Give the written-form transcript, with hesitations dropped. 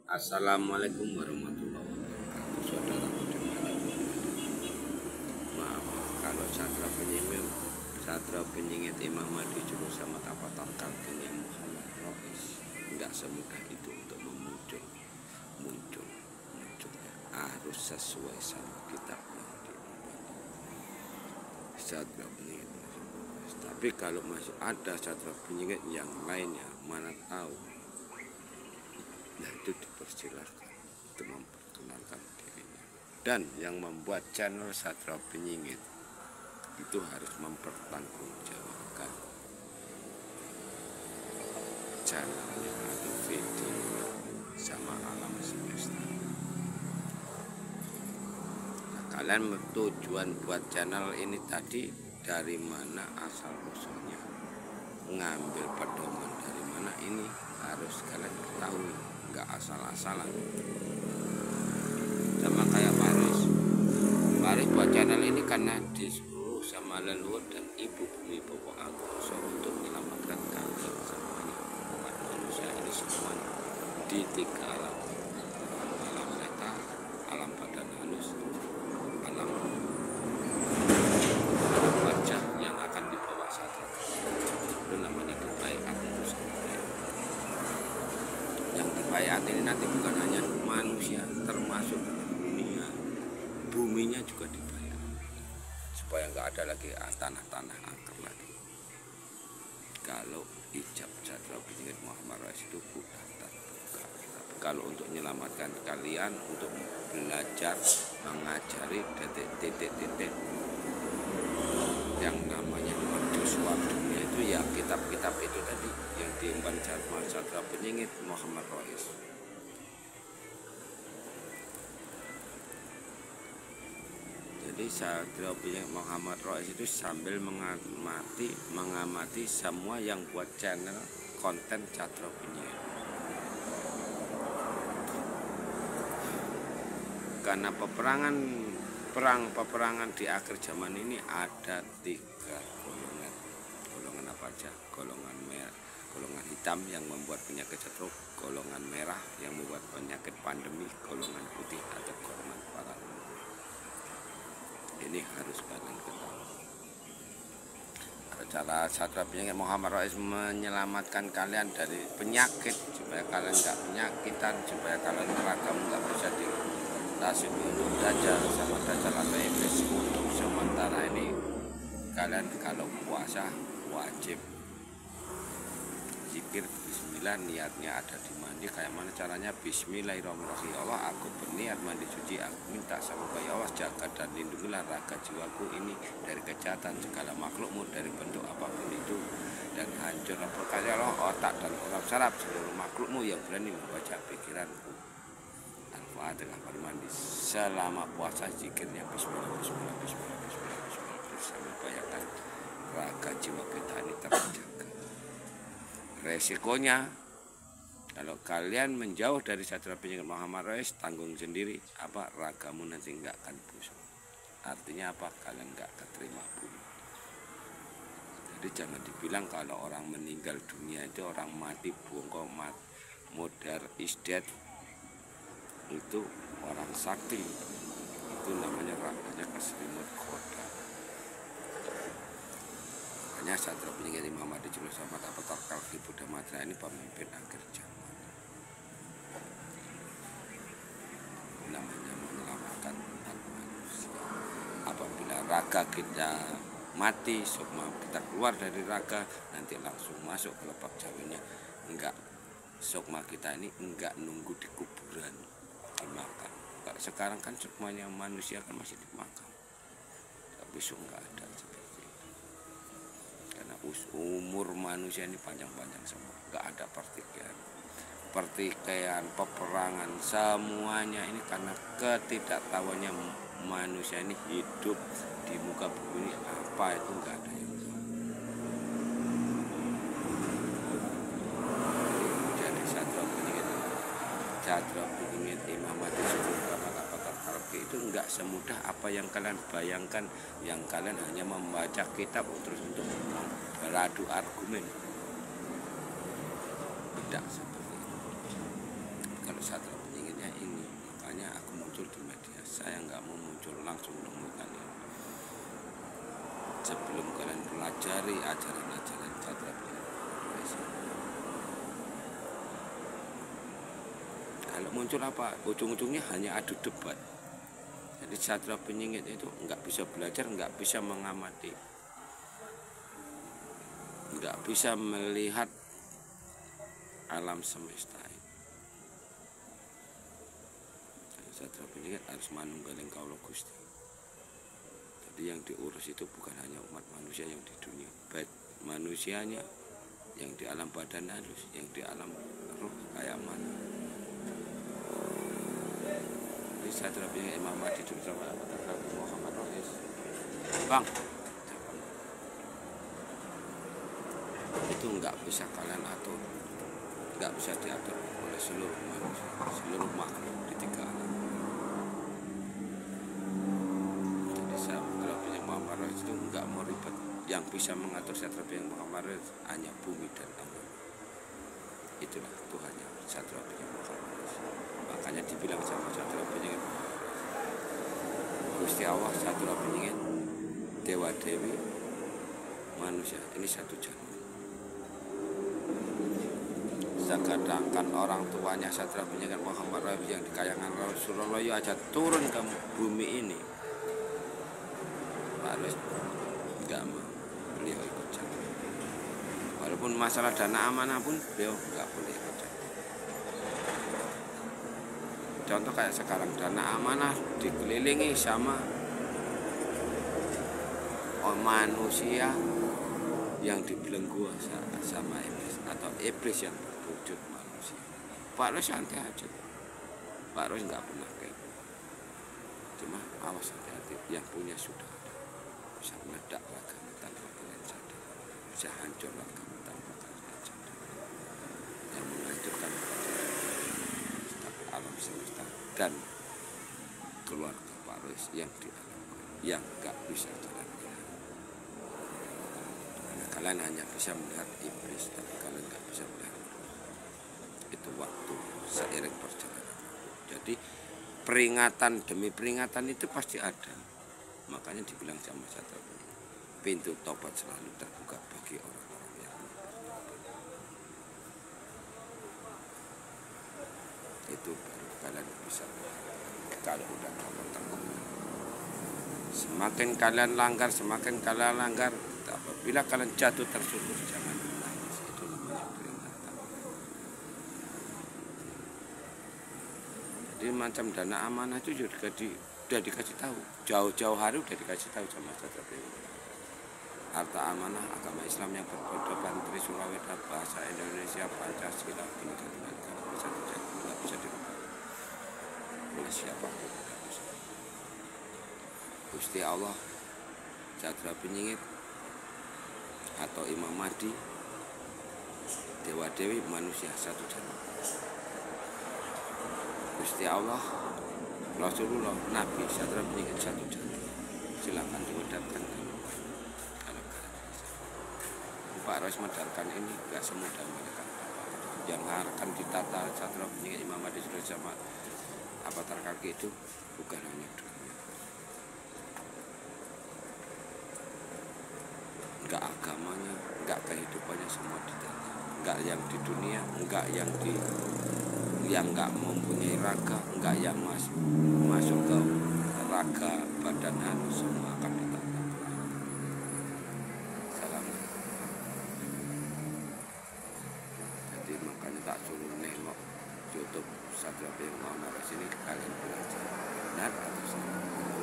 Assalamualaikum warahmatullahi wabarakatuh, saudara dimanapun. Maaf kalau Satra penyingit Imam Mahdi Juru sama Tapatar Kaltini Muhammad Rais tidak semudah itu untuk munculnya harus sesuai sama kitab yang diemban. Satra penyingit, tapi kalau masih ada satra penyingit yang lainnya, mana tahu. Nah, itu dipersilahkan untuk memperkenalkan dirinya. Dan yang membuat channel Satra Penyingit itu harus mempertanggungjawabkan channelnya atau video sama alam semesta. Nah, kalian tujuan buat channel ini tadi dari mana asal usulnya, ngambil pedoman dari mana, ini harus kalian ketahui. Nggak asal-asalan sama kayak Paris buat channel ini karena disuruh sama leluhur dan ibu bumi pokok Angkoso untuk menyelamatkan kalian semuanya, umat manusia ini semuanya di tiga alam: alam meta, alam badan halus, alam wajah yang akan dibawa satu. Itu namanya kebaikan. Yang dibayat ini nanti bukan hanya manusia, termasuk buminya juga dibayar, supaya nggak ada lagi tanah-tanah angker lagi. Kalau ijab Satra Penyingit Muhammad Rais itu bukan terbuka, tapi kalau untuk menyelamatkan kalian, untuk belajar mengajari titik-titik yang namanya mercusuar dunia itu, ya kitab-kitab itu tadi yang diemban Satra Penyingit Muhammad Rais. Jadi Satra Penyingit Muhammad Rais itu sambil mengamati semua yang buat channel konten Satra Penyingit. Karena peperangan di akhir zaman ini ada tiga golongan. Golongan apa aja? Golongan merah, golongan hitam yang membuat penyakit stroke, golongan merah yang membuat penyakit pandemi, golongan putih atau golongan paranormal. Ini harus kalian ketahui. Cara Satra Penyingit Muhammad Rais menyelamatkan kalian dari penyakit, supaya kalian nggak penyakitan, supaya kalian ragamu nggak bisa dilatasi untuk dajjal sama dajjal atau iblis. Untuk sementara ini kalian kalau puasa wajib zikir bismillah, niatnya ada di mandi. Kayak mana caranya? Bismillahirrahmanirrahim. Ya Allah, aku berniat mandi suci, aku minta sama ya Allah, jaga dan lindungilah raga jiwaku ini dari kejahatan segala makhlukmu, dari bentuk apapun itu, dan hancur berkali Allah otak dan urap saraf seluruh makhlukmu yang berani membaca pikiranku. Al-Fatihah mandi selama puasa, zikirnya bismillah bismillah bismillah bismillah bismillah, bersama bayangkan raga jiwa kita ini terjaga. Resikonya kalau kalian menjauh dari Satra Penyingit Muhammad Rais, tanggung sendiri. Apa? Ragamu nanti nggak akan busuk. Artinya apa? Kalian nggak keterima bumi. Jadi jangan dibilang kalau orang meninggal dunia itu orang mati bongkok, modern is dead, itu orang sakti. Itu namanya raganya keselimut kota. Makanya Satra Penyingit Imam Mahdi Juru sama Tapatar Kalki Buddha Matra ini pemimpin akhir zaman. Namanya menyelamatkan umat manusia. Apabila raga kita mati, sukma kita keluar dari raga, nanti langsung masuk ke lepak jawanya. Enggak, sukma kita ini enggak nunggu di kuburan dimakan. Sekarang kan sukmanya manusia kan masih dimakan, tapi besok enggak ada seperti itu. Karena umur manusia ini panjang-panjang semua, enggak ada pertikaian, peperangan, semuanya ini karena ketidaktahuannya manusia ini hidup di muka bumi ini apa itu enggak ada yang tahu. Jadi Satra Penyingit Imam Mahdi itu enggak semudah apa yang kalian bayangkan, yang kalian hanya membaca kitab terus untuk beradu argumen. Tidak seperti itu. Kalau Satria Penyingitnya ini. Makanya aku muncul di media. Saya nggak mau muncul langsung nemu kalian. Sebelum kalian pelajari ajaran-ajaran Satria Penyingit. Kalau muncul apa? Ujung-ujungnya hanya adu debat. Jadi Satria Penyingit itu nggak bisa belajar, nggak bisa mengamati, nggak bisa melihat alam semesta ini. Satria Penyingit harus manunggaling kaula Gusti. Jadi yang diurus itu bukan hanya umat manusia yang di dunia, baik manusianya yang di alam badan halus, yang di alam roh kayak mana. Jadi Satria Penyingit Imam Mahdi sama Muhammad Rais. Bang, itu nggak bisa kalian atur, nggak bisa diatur oleh seluruh manusia, seluruh makhluk di tiga alam. Jadi Satria Penyingit Muhammad Rais itu nggak mau ribet. Yang bisa mengatur Satria Penyingit Muhammad Rais hanya bumi dan alam. Itulah Tuhannya Satria Penyingit Muhammad Rais. Makanya dibilang sama Satria Penyingit, Gusti Allah, Satria Penyingit, Dewa Dewi, manusia ini satu jalur. Sedangkan orang tuanya Satria Penyingit Muhammad Rais yang di kayangan Rasulullah aja turun ke bumi ini, Pak Rais nggak mau, beliau ikut jalan. Walaupun masalah dana amanah pun beliau nggak boleh ikut jalan. Contoh kayak sekarang dana amanah dikelilingi sama manusia yang dibelenggu sama iblis atau iblis yang berwujud manusia. Pak Ros santai aja. Pak Ros nggak pernah kayak. Cuma awas hati-hati, yang punya sudah ada. Bisa meledak agama tanpa kalian sadar. Bisa hancur agama tanpa kalian sadar. Yang menghancurkan alam semesta dan keluarga Pak Ros yang di alam yang nggak bisa jalan. Kalian hanya bisa melihat iblis, tapi kalian nggak bisa melihat itu waktu seiring perjalanan. Jadi peringatan demi peringatan itu pasti ada. Makanya dibilang sama Satria, pintu tobat selalu terbuka bagi orang-orang yang itu baru kalian bisa kalau udah tobat terbuka. Semakin kalian langgar, apabila kalian jatuh tersungkur jangan menangis, itu namanya peringatan. Jadi macam dana amanah itu juga sudah dikasih tahu, jauh-jauh hari sudah dikasih tahu sama Satria Penyingit. Harta amanah agama Islam yang berpedoman Trisula Weda, bahasa Indonesia, Pancasila, Bhinneka bisa terjadi, nggak bisa dirubah oleh siapapun. Gusti Allah, Satria Penyingit atau Imam Mahdi, Dewa Dewi, manusia satu jalan. Gusti Allah, Rasulullah, Nabi, Satria Penyingit satu jalan. Silakan diucapkan kalau kalian bisa. Pak Rais medarkan ini gak semudah mereka. Yang akan ditata Satria Penyingit Imam Mahdi sudah sama avatar kaki itu bukan hanya dunia. Enggak agamanya, enggak kehidupannya, semua ditata. Enggak yang di dunia, enggak yang enggak mempunyai raga, enggak yang masuk ke raga badan halus, semua akan ditata. Salam. Jadi makanya tak suruh nengok YouTube Satria Penyingit Muhammad Rais ini, kalian belajar benar atau salah.